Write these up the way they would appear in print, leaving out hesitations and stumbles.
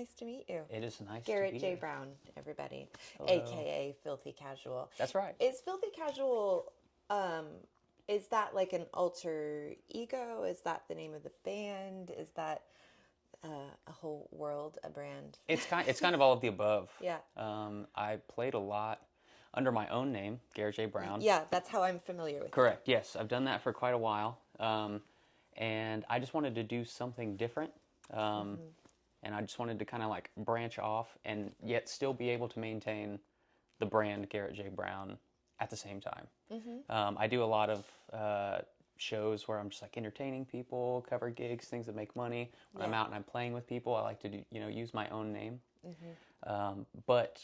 Nice to meet you. It is nice to Garrett be Jay here. Brown, everybody, Hello. aka Filthy Casual. That's right. Is Filthy Casual, um, is that like an alter ego? Is that the name of the band? Is that a whole world, a brand? It's kind of all of the above. Yeah. I played a lot under my own name, Garrett Jay Brown. Yeah, that's how I'm familiar with Correct. Yes, I've done that for quite a while, and I just wanted to do something different. And I just wanted to kind of like branch off and yet still be able to maintain the brand Garrett J. Brown at the same time. I do a lot of shows where I'm just like entertaining people, cover gigs, things that make money. When I'm Yeah. out and I'm playing with people, I like to do, use my own name. But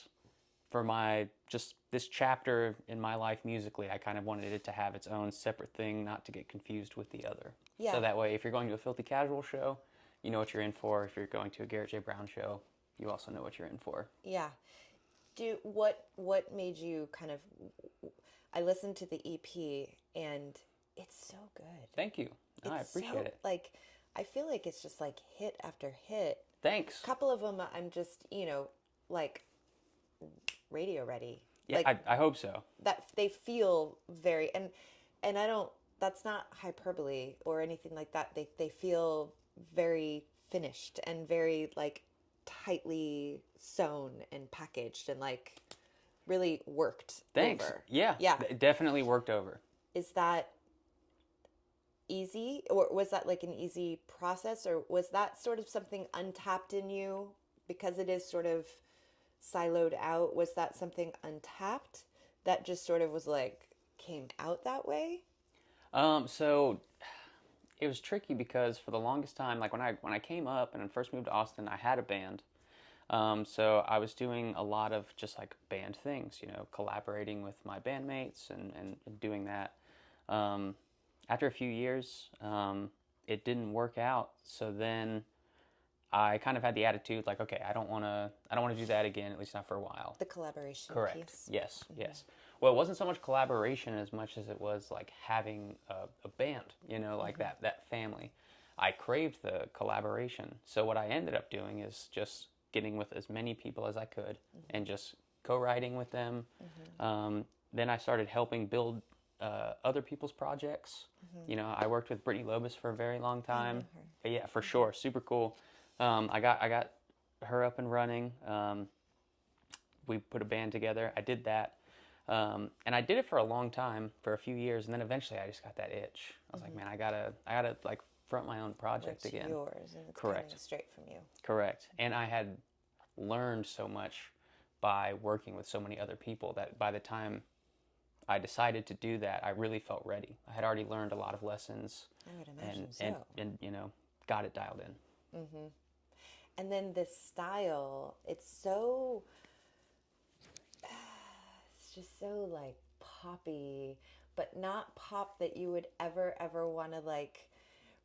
for my just this chapter in my life musically, I kind of wanted it to have its own separate thing, not to get confused with the other. Yeah. So that way, if you're going to a Filthy Casual show, you know what you're in for. If you're going to a Garrett J. Brown show, you also know what you're in for. Yeah. What made you kind of? I listened to the EP and it's so good. Thank you. No, I It's appreciate so, it. Like, I feel like it's just like hit after hit. Thanks. A couple of them, I'm just like radio ready. Yeah, Like I hope so. that they feel very and I don't. That's not hyperbole or anything like that. They feel very finished and very like tightly sewn and packaged and like really worked Thanks. over. Yeah. Yeah. It definitely worked over. Is that easy, or was that like an easy process, or was that sort of something untapped in you because it is sort of siloed out? Was that something untapped that just sort of was like came out that way? So it was tricky because for the longest time, like when I came up and I first moved to Austin, I had a band. So I was doing a lot of just like band things, collaborating with my bandmates and doing that. After a few years, it didn't work out. So then I kind of had the attitude like, okay, I don't want to do that again, at least not for a while. The collaboration Correct. piece. Yes. Yes. Well, it wasn't so much collaboration as much as it was like having a band, like that family. I craved the collaboration. So what I ended up doing is just getting with as many people as I could and just co-writing with them. Then I started helping build other people's projects. I worked with Brittany Lobus for a very long time. Yeah, for sure. Super cool. I got her up and running. We put a band together. I did that. And I did it for a long time, for a few years, and then eventually I just got that itch. I was like, man, I gotta like front my own project It's again. yours, and it's Correct. coming straight from you. Correct. And I had learned so much by working with so many other people that by the time I decided to do that, I really felt ready. I had already learned a lot of lessons I would imagine and got it dialed in. And then this style, it's just so like poppy, but not pop that you would ever want to like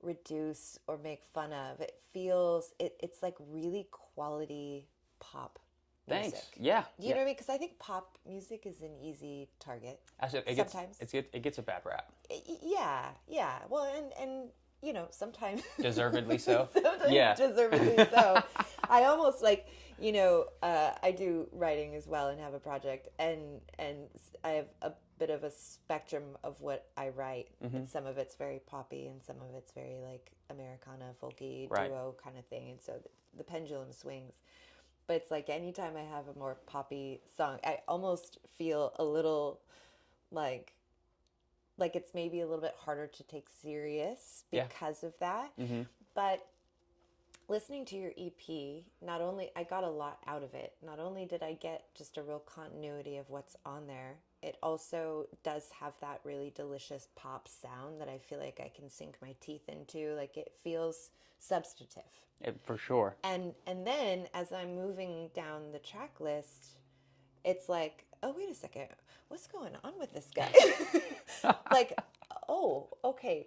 reduce or make fun of. It feels it's like really quality pop music. Thanks. Yeah. Do you know what I mean? Because I think pop music is an easy target. Sometimes. It gets a bad rap. Yeah. Well, and sometimes Deservedly so. sometimes Yeah. deservedly so. I almost like, I do writing as well and have a project, and I have a bit of a spectrum of what I write. And some of it's very poppy and some of it's very like Americana, folky, Right. duo kind of thing. And so the pendulum swings. But it's like anytime I have a more poppy song, I almost feel a little like it's maybe a little bit harder to take serious Yeah. because of that. But listening to your EP, not only I got a lot out of it, not only did I get just a real continuity of what's on there, it also does have that really delicious pop sound that I feel like I can sink my teeth into. Like it feels substantive. For sure. And then as I'm moving down the track list, it's like, oh, wait a second, what's going on with this guy? Like, oh, okay,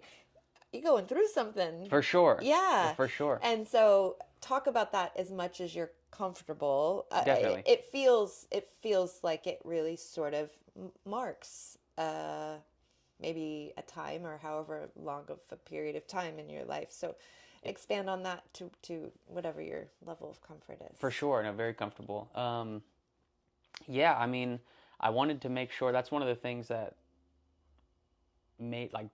you're going through something. For sure. Yeah. For sure. And so talk about that as much as you're comfortable. Definitely. It feels like it really sort of marks maybe a time or however long of a period of time in your life. So expand on that to whatever your level of comfort is. For sure, no, very comfortable. Yeah, I mean, I wanted to make sure that's one of the things that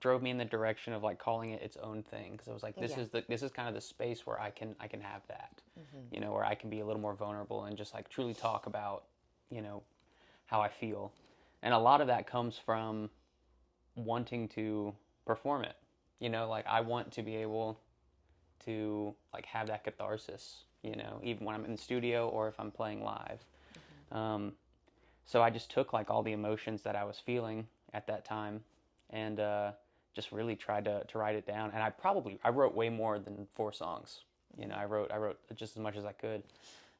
drove me in the direction of like calling it its own thing, because I was like, this is kind of the space where I can have that, you know, where I can be a little more vulnerable and just like truly talk about, you know, how I feel. And a lot of that comes from wanting to perform it, you know, like I want to be able to like have that catharsis, you know, even when I'm in the studio or if I'm playing live. So I just took like all the emotions that I was feeling at that time and just really tried to write it down. And I wrote way more than 4 songs. You know, I wrote just as much as I could.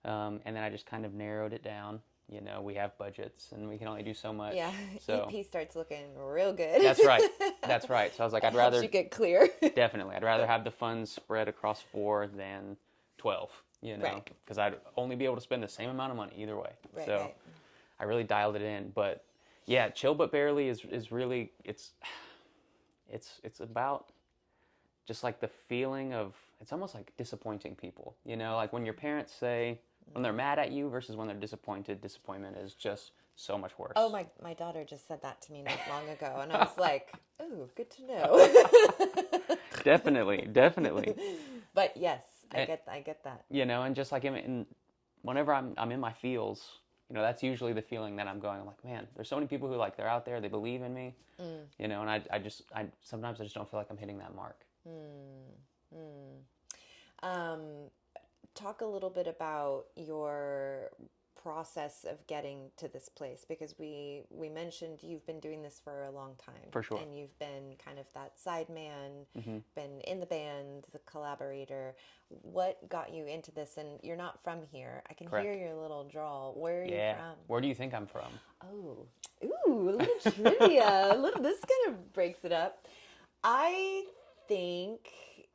And then I just kind of narrowed it down. You know, we have budgets and we can only do so much. Yeah, so EP starts looking real good. That's right. That's right. So I was like, I'd rather... helps you get clear. Definitely. I'd rather have the funds spread across 4 than 12, you know, because I'd only be able to spend the same amount of money either way. So I really dialed it in. But yeah, Chill But Barely is really, it's about just like the feeling of, it's almost like disappointing people, you know, like when your parents say, when they're mad at you versus when they're disappointed, disappointment is just so much worse. Oh, my daughter just said that to me not long ago, and I was like, "Oh, good to know." Definitely. But yes, I get that. You know, and just like whenever I'm in my feels, you know, that's usually the feeling that I'm going. I'm like, man, there's so many people who like they're out there, they believe in me, you know, and I sometimes I just don't feel like I'm hitting that mark. Talk a little bit about your process of getting to this place, because we mentioned you've been doing this for a long time. For sure. And you've been kind of that sideman, been in the band, the collaborator. What got you into this? And you're not from here. I can hear your little drawl. Where are you from? Where do you think I'm from? Oh, ooh, a little trivia. This kind of breaks it up. I think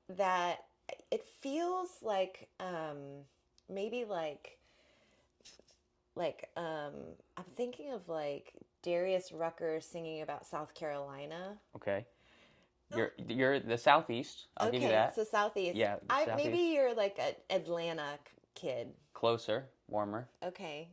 that it feels like maybe like I'm thinking of like Darius Rucker singing about South Carolina. Okay. You're the Southeast. I'll give you that. So Southeast. Yeah. Southeast. Maybe you're like an Atlanta kid. Closer, warmer. Okay.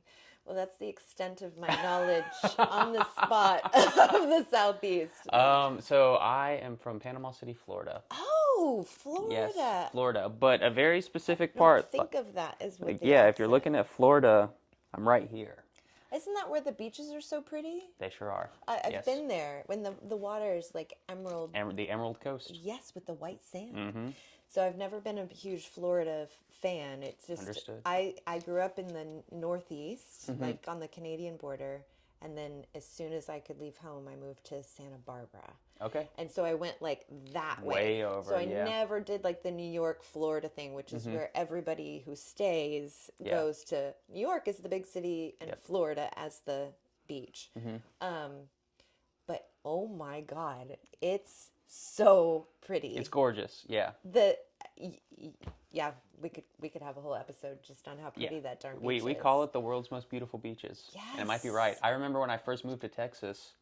Well, that's the extent of my knowledge on the spot of the Southeast. So I am from Panama City, Florida. Oh, Florida. Yes, Florida, but a very specific part. Think of that as like, yeah, if you're looking at Florida, I'm right here. Isn't that where the beaches are so pretty? They sure are. I've been there when the water is like emerald. The Emerald Coast. Yes, with the white sand. So I've never been a huge Florida fan. It's just Understood. I grew up in the Northeast, like on the Canadian border, and then as soon as I could leave home, I moved to Santa Barbara. Okay. And so I went like that way over. So I never did like the New York, Florida thing, which is where everybody who stays goes to. New York is the big city, and Florida as the beach. But oh my God, it's so pretty. It's gorgeous. Yeah. We could have a whole episode just on how pretty that darn beach is. We call it the world's most beautiful beaches. Yes. And it might be right. I remember when I first moved to Texas,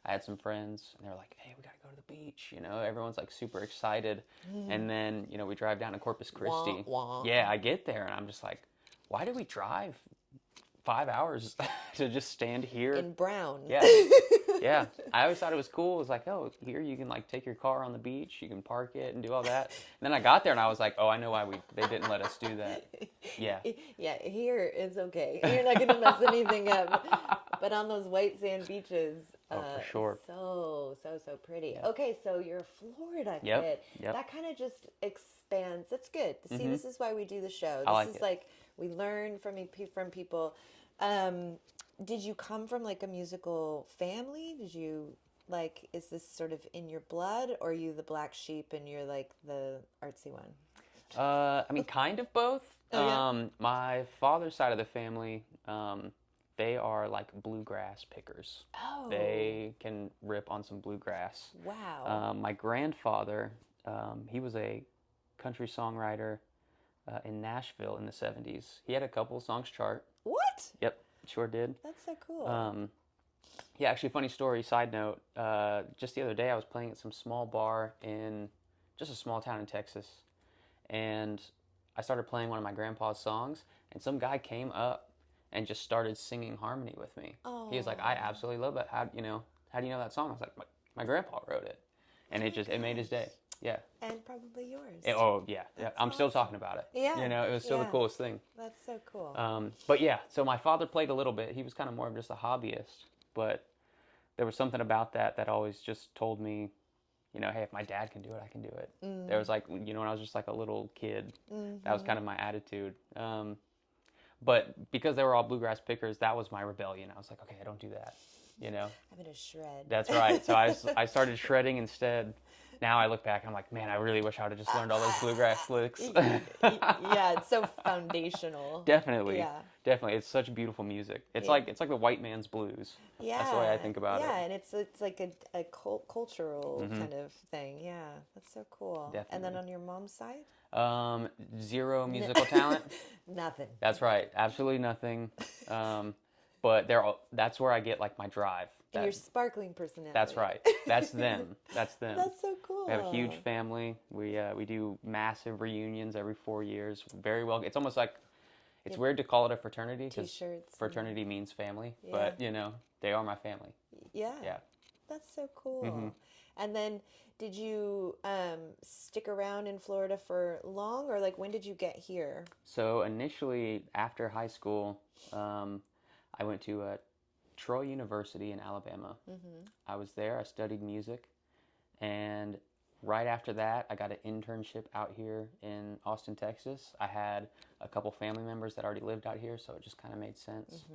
I had some friends and they were like, hey, we got to go to the beach. You know, everyone's like super excited. And then, you know, we drive down to Corpus Christi. Wah, wah. Yeah, I get there and I'm just like, why did we drive 5 hours to just stand here? In Brown. Yeah. Yeah. I always thought it was cool. It was like, oh, here you can like take your car on the beach. You can park it and do all that. And then I got there and I was like, oh, I know why they didn't let us do that. Yeah. Yeah, here it's okay. You're not going to mess anything up. But on those white sand beaches, for sure. So pretty. Yeah. Okay, so you're a Florida kid. Yep. That kind of just expands. That's good. See, this is why we do the show. I This is it. like we learn from people. Did you come from like a musical family? Did you like, is this sort of in your blood, or are you the black sheep and you're like the artsy one? I mean, kind of both. My father's side of the family, they are like bluegrass pickers. Oh. They can rip on some bluegrass. Wow. My grandfather, he was a country songwriter in Nashville in the 70s. He had a couple songs chart. What? Yep, sure did. That's so cool. Yeah, actually, funny story, side note. Just the other day, I was playing at some small bar in just a small town in Texas. and I started playing one of my grandpa's songs, and some guy came up and just started singing harmony with me. Oh. He was like, I absolutely love that. How do you know that song? I was like, my grandpa wrote it. And it made his day. Yeah. And probably yours. Yeah. I'm still talking about it. Yeah. It was still the coolest thing. That's so cool. But yeah, so my father played a little bit. He was kind of more of just a hobbyist, but there was something about that always just told me, hey, if my dad can do it, I can do it. There was like, when I was just like a little kid, that was kind of my attitude. But because they were all bluegrass pickers, that was my rebellion. I was like, okay, I don't do that. I'm gonna shred. That's right. So I started shredding instead. Now I look back, I'm like, man, I really wish I would have just learned all those bluegrass licks. Yeah, it's so foundational. Definitely. Yeah. Definitely. It's such beautiful music. It's like the white man's blues. Yeah. That's the way I think about it. Yeah, and it's like a cultural kind of thing. Yeah, that's so cool. Definitely. And then on your mom's side? Zero musical talent. Nothing. That's right. Absolutely nothing. But that's where I get like my drive. And your sparkling personality. That's right. That's them. That's them. That's so cool. We have a huge family. We do massive reunions every 4 years. Very well. It's almost like it's weird to call it a fraternity because fraternity means family. Yeah. But they are my family. Yeah. Yeah. That's so cool. And then did you stick around in Florida for long, or like when did you get here? So initially after high school, I went to Troy University in Alabama. I was there. I studied music. And right after that, I got an internship out here in Austin, Texas. I had a couple family members that already lived out here, so it just kind of made sense.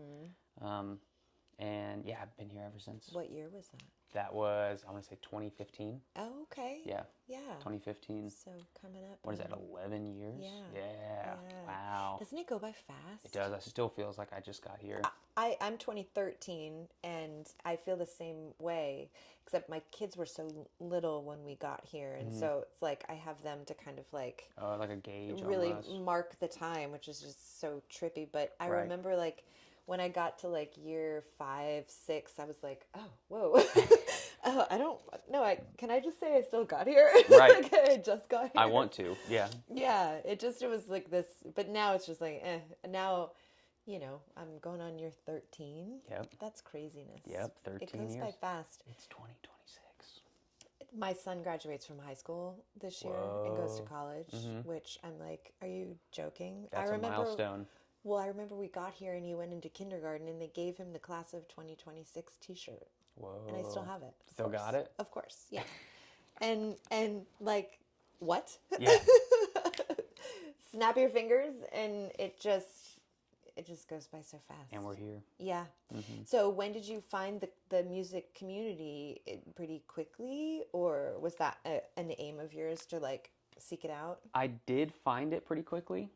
And yeah, I've been here ever since. What year was that? That was, I want to say 2015. Oh, okay. Yeah. Yeah. 2015. So coming up. What is that, 11 years? Yeah. Wow. Doesn't it go by fast? It does. It still feels like I just got here. I'm 2013, and I feel the same way, except my kids were so little when we got here, and so it's like I have them to kind of like... Oh, like a gauge really almost. Mark the time, which is just so trippy. But I remember like when I got to like year 5, 6, I was like, oh, whoa. Oh, I don't know. Can I just say I still got here? Right. Like I just got here. I want to. Yeah. Yeah. It was like this, but now it's just like, now, I'm going on year 13. Yep. That's craziness. Yep. 13 years. It goes by fast. It's 2026. My son graduates from high school this year and goes to college, which I'm like, are you joking? That's a milestone. Well, I remember we got here and he went into kindergarten and they gave him the class of 2026 t-shirt. Whoa. And I still have it. Still got it? Of course, yeah. and like, what? Yeah. Snap your fingers and it just goes by so fast. And we're here. Yeah. So when did you find the music community? Pretty quickly, or was that an aim of yours to like seek it out? I did find it pretty quickly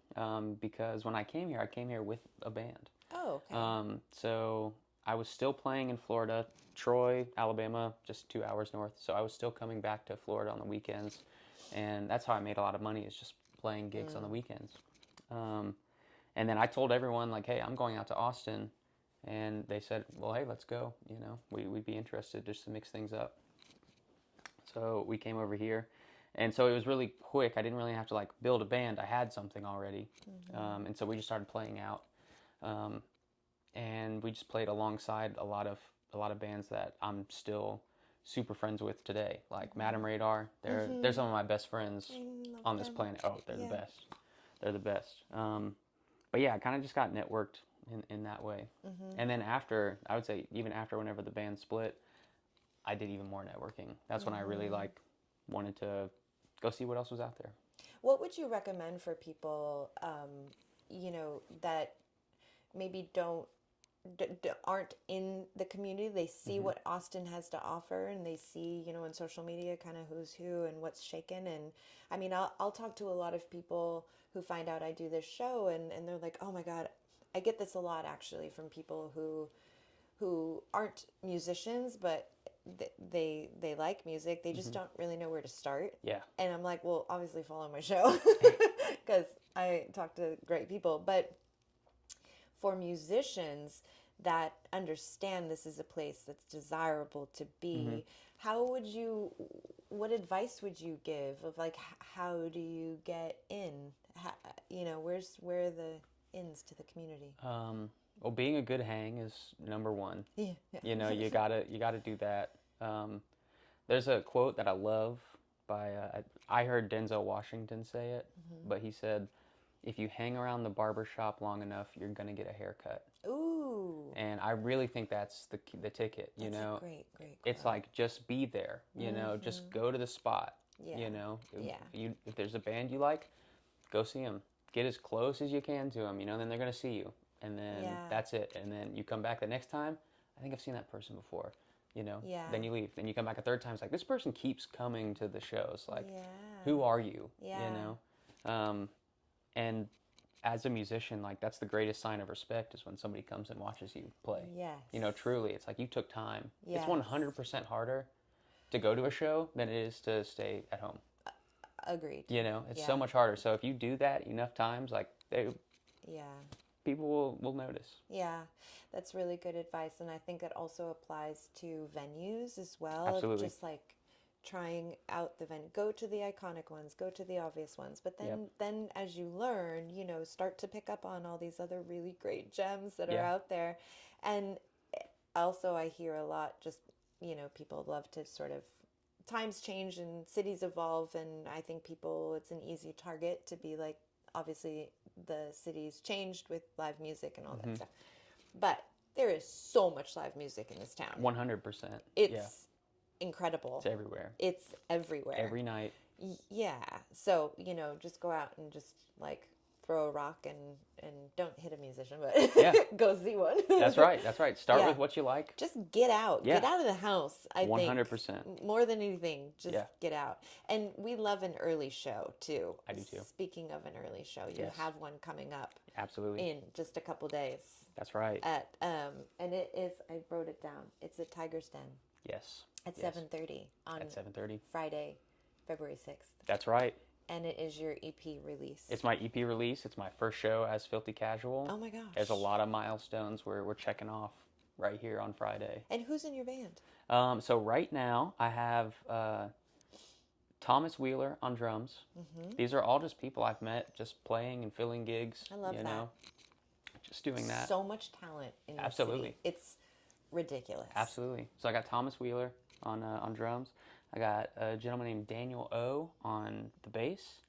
because when I came here with a band. Oh, okay. So I was still playing in Florida, Troy, Alabama, just 2 hours north. So I was still coming back to Florida on the weekends. And that's how I made a lot of money, is just playing gigs on the weekends. And then I told everyone, like, hey, I'm going out to Austin. And they said, well, hey, let's go. We'd be interested just to mix things up. So we came over here. And so it was really quick. I didn't really have to like build a band. I had something already. And so we just started playing out. And we just played alongside a lot of bands that I'm still super friends with today. Like Madam Radar. They're some of my best friends on this planet. Oh, they're the best. They're the best. But yeah, I kind of just got networked in that way. And then after, I would say even after, whenever the band split, I did even more networking. That's when I really like wanted to go see what else was out there. What would you recommend for people, that maybe aren't in the community? They see what Austin has to offer, and they see, on social media kind of who's who and what's shaken. And I mean, I'll talk to a lot of people who find out I do this show, and they're like, oh my God, I get this a lot actually from people who aren't musicians, but they like music. They just don't really know where to start. Yeah. And I'm like, well, obviously follow my show because I talk to great people. But for musicians, that understand this is a place that's desirable to be, what advice would you give of like, how do you get in? Where are the ins to the community? Well, being a good hang is number one. Yeah. You gotta do that. There's a quote that I love by, I heard Denzel Washington say it, but he said, if you hang around the barber shop long enough, you're going to get a haircut. Ooh. And I really think that's the ticket, That's a great quote. It's like, just be there, just go to the spot, Yeah. If there's a band you like, go see them. Get as close as you can to them, then they're going to see you. And then that's it. And then you come back the next time, I think I've seen that person before. Then you leave. Then you come back a third time. It's like, this person keeps coming to the shows. Like, who are you? And as a musician, like, that's the greatest sign of respect is when somebody comes and watches you play. Yes. Truly, it's like you took time. Yes. It's 100% harder to go to a show than it is to stay at home. Agreed. It's so much harder. So if you do that enough times, like, people will notice. Yeah, that's really good advice. And I think it also applies to venues as well. Absolutely. Just like trying out the venue. Go to the iconic ones, go to the obvious ones. But then as you learn, start to pick up on all these other really great gems that are out there. And also I hear a lot just, people love to sort of, times change and cities evolve. And I think it's an easy target to be like, obviously the city's changed with live music and all that stuff, but there is so much live music in this town. 100%. It's incredible. It's everywhere. It's everywhere. Every night. Yeah. So, just go out and just like throw a rock and don't hit a musician, but go see one. That's right. Start with what you like. Just get out. Get out of the house, I 100%. think. More than anything, just get out. And we love an early show, too. I do, too. Speaking of an early show, you have one coming up. Absolutely. In just a couple days. That's right. And it is, I wrote it down, it's at Tiger's Den. Yes. At 7:30 on 7:30. Friday, February 6th. That's right. And it is your EP release. It's my EP release. It's my first show as Filthy Casual. Oh my gosh. There's a lot of milestones we're checking off right here on Friday. And who's in your band? So right now I have Thomas Wheeler on drums. These are all just people I've met just playing and filling gigs. I love that. Just doing that. So much talent in your Absolutely. city. It's ridiculous. Absolutely. So I got Thomas Wheeler on drums. I got a gentleman named Daniel O on the bass,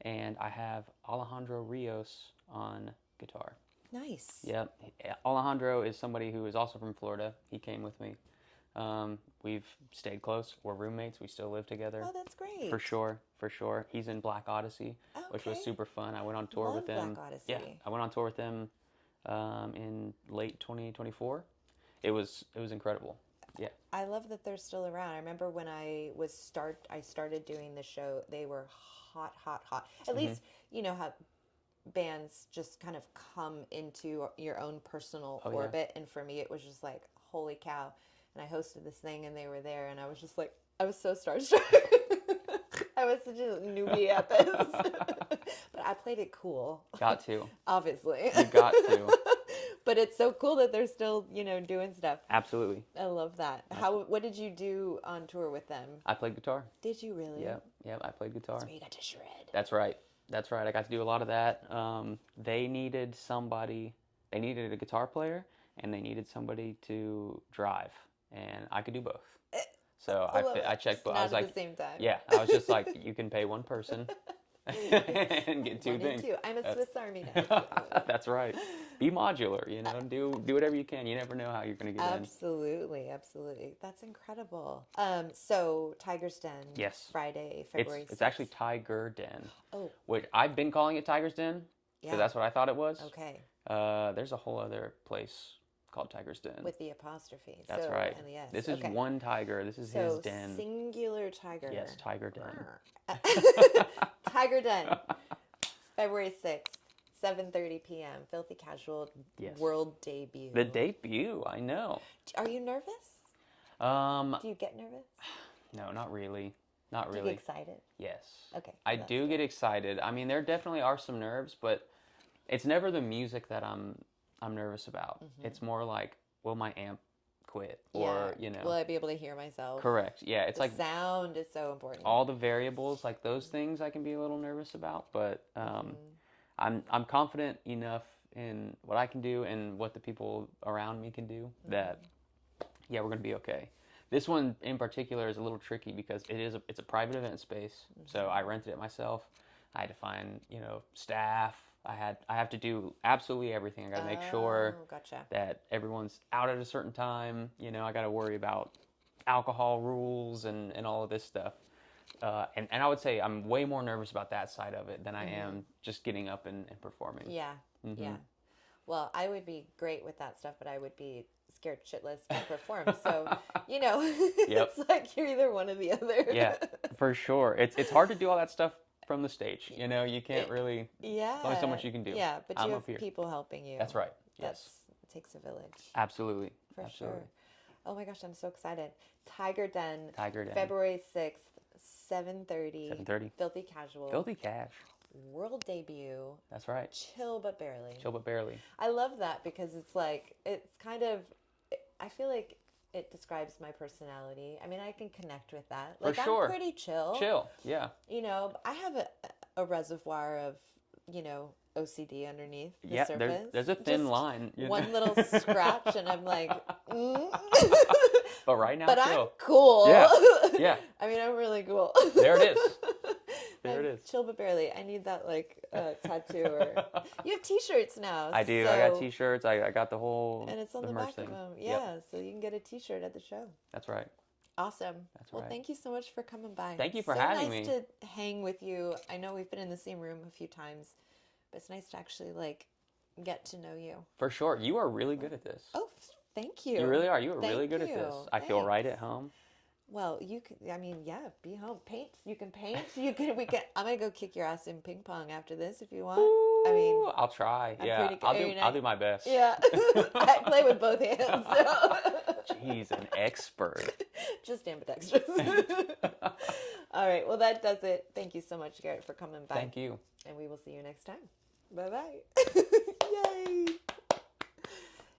and I have Alejandro Rios on guitar. Nice. Yep. Alejandro is somebody who is also from Florida. He came with me. We've stayed close. We're roommates. We still live together. Oh, that's great. For sure. He's in BLK ODYSSY, which was super fun. I went on tour with him. BLK ODYSSY. Yeah, I went on tour with him in late 2024. It was incredible. Yeah. I love that they're still around. I remember when I started doing the show, they were hot. At least, how bands just kind of come into your own personal orbit. And for me, it was just like, holy cow. And I hosted this thing and they were there and I was just like, I was so starstruck. I was such a newbie at this. But I played it cool. Got to. Obviously. You got to. But it's so cool that they're still, doing stuff. Absolutely. I love that. What did you do on tour with them? I played guitar. Did you really? Yep, I played guitar. That's where you got to shred. That's right. I got to do a lot of that. They needed a guitar player, and they needed somebody to drive, and I could do both. So I checked both. I was like, at the same time. Yeah, I was just like, you can pay one person and get two things. I'm a Swiss Army knife. That's right. Be modular, do whatever you can. You never know how you're going to get in. Absolutely. That's incredible. So Tiger's Den. Yes. Friday, February 6th. It's actually Tiger Den. Oh. Which I've been calling it Tiger's Den because that's what I thought it was. Okay. There's a whole other place called Tiger's Den. With the apostrophe. That's right. And the S. This is one tiger. This is his den. Singular tiger. Yes, Tiger Den. Tiger Den. February 6th. 7:30 p.m. Filthy Casual world debut. The debut, I know. Are you nervous? Do you get nervous? No, not really. Do you get excited? Yes. Okay. I do get excited. I mean, there definitely are some nerves, but it's never the music that I'm I'm nervous about. Mm-hmm. It's more like, will my amp quit? Yeah. Or, you know. Will I be able to hear myself? Correct. Yeah, it's like sound is so important. all the variables, like those things I can be a little nervous about, but I'm confident enough in what I can do and what the people around me can do that, yeah, we're going to be okay. This one in particular is a little tricky because it's a private event space, so I rented it myself. I had to find, you know, staff. I have to do absolutely everything. I got to make sure that everyone's out at a certain time. You know, I got to worry about alcohol rules and all of this stuff. And I would say I'm way more nervous about that side of it than I am just getting up and performing. Yeah, yeah. Well, I would be great with that stuff, but I would be scared shitless to perform. So, you know, it's like you're either one or the other. Yeah, for sure. It's hard to do all that stuff from the stage. You know, you can't really. Yeah. There's only so much you can do. Yeah, but you have people helping you. That's right. Yes. It takes a village. Absolutely. For sure. Oh my gosh, I'm so excited. Tiger Den. Tiger Den. February 6th, 7:30. 7:30. Filthy Casual. Filthy Cash. World debut. That's right. Chill but barely. Chill but barely. I love that because it's like, it's kind of, I feel like it describes my personality. I mean, I can connect with that. Like, For sure. I'm pretty chill. Chill, yeah. You know, I have a reservoir of, you know, OCD underneath the surface. There's a thin Just line. one little scratch and I'm like, But right now, but chill. I'm cool. Yeah, yeah. I mean, I'm really cool. There it is. There it is. Chill but barely. I need that like tattoo. Or you have T-shirts now. I do. So... I got T-shirts. I got the whole. And it's on the back of them. Yeah. So you can get a T-shirt at the show. That's right. Awesome. That's well, right. Thank you so much for coming by. Thank you for having me. It's nice to hang with you. I know we've been in the same room a few times, but it's nice to actually like get to know you. For sure. You are really good at this. Oh, thank you. You really are. You are really good at this. I feel right at home. Well, you can, I mean, yeah, be home. Paint. You can paint. You can, we can, I'm going to go kick your ass in ping pong after this if you want. Ooh, I mean, I'll try. Yeah. I'll do my best. Yeah. I play with both hands. So. Jeez, an expert. Just ambidextrous. All right. Well, that does it. Thank you so much, Garrett, for coming by. Thank you. And we will see you next time. Bye-bye. Yay.